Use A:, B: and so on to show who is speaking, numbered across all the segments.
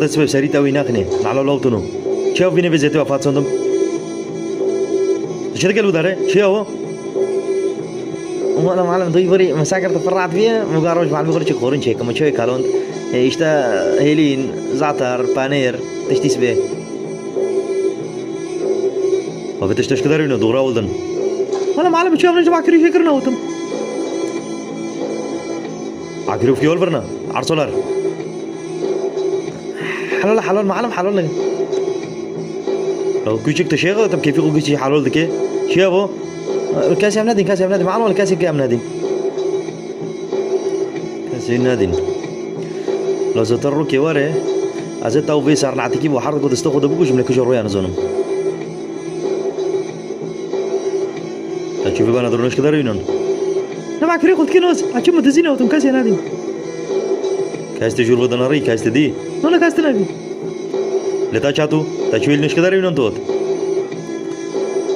A: خدت سبب سريت أوي ناخني على لوطنو شاف بيني بزيتي وفات صندم شو تقول داره شو هو وأنا معلم ضيفري مساكر تفرعت فيها مقارنش مع المغرب شيء خورين شيء كم شوي كالون إيشتا هيلين زعتر بانير تشتيس به وفتش تشكدر إنه دورا ولدن أنا معلم شو أنا جماعة كريه فكرنا وتم عكرو في يول برنا عرسولار حلال حلال معلم حلال لو كوشك تشيغ طب كيف يقول كوشي حلال ذكي شيابو الكاس يا منادين كاس يا منادين معلم الكاس يا منادين كاس يا منادين لو زترو كيواره أزت تاو في صار نعتكي وحرق ودستخو دبوكش من كوشر رويا نزونم تشوفي بنا درونش كده رينون نما كري قلت كنوز أشوف متزينة وتم كاس يا نادين كاس تجور بدنا ري كاس تدي نونا كاس تنادي لتا شاتو تشويل نش كده رينون توت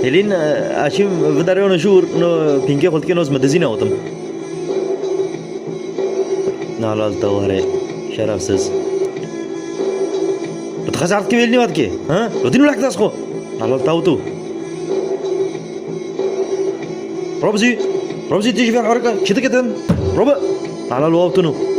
A: هلين أشوف بدنا نشور نو بينكي قلت كنوز متزينة وتم نالال توهري شرف سز بتخاز عرفت كيف يلني واتكي ها ودينو لك تاسخو نالال تاوتو روبزي تيجي في الحركة شتى كتن روبا على الوقت نو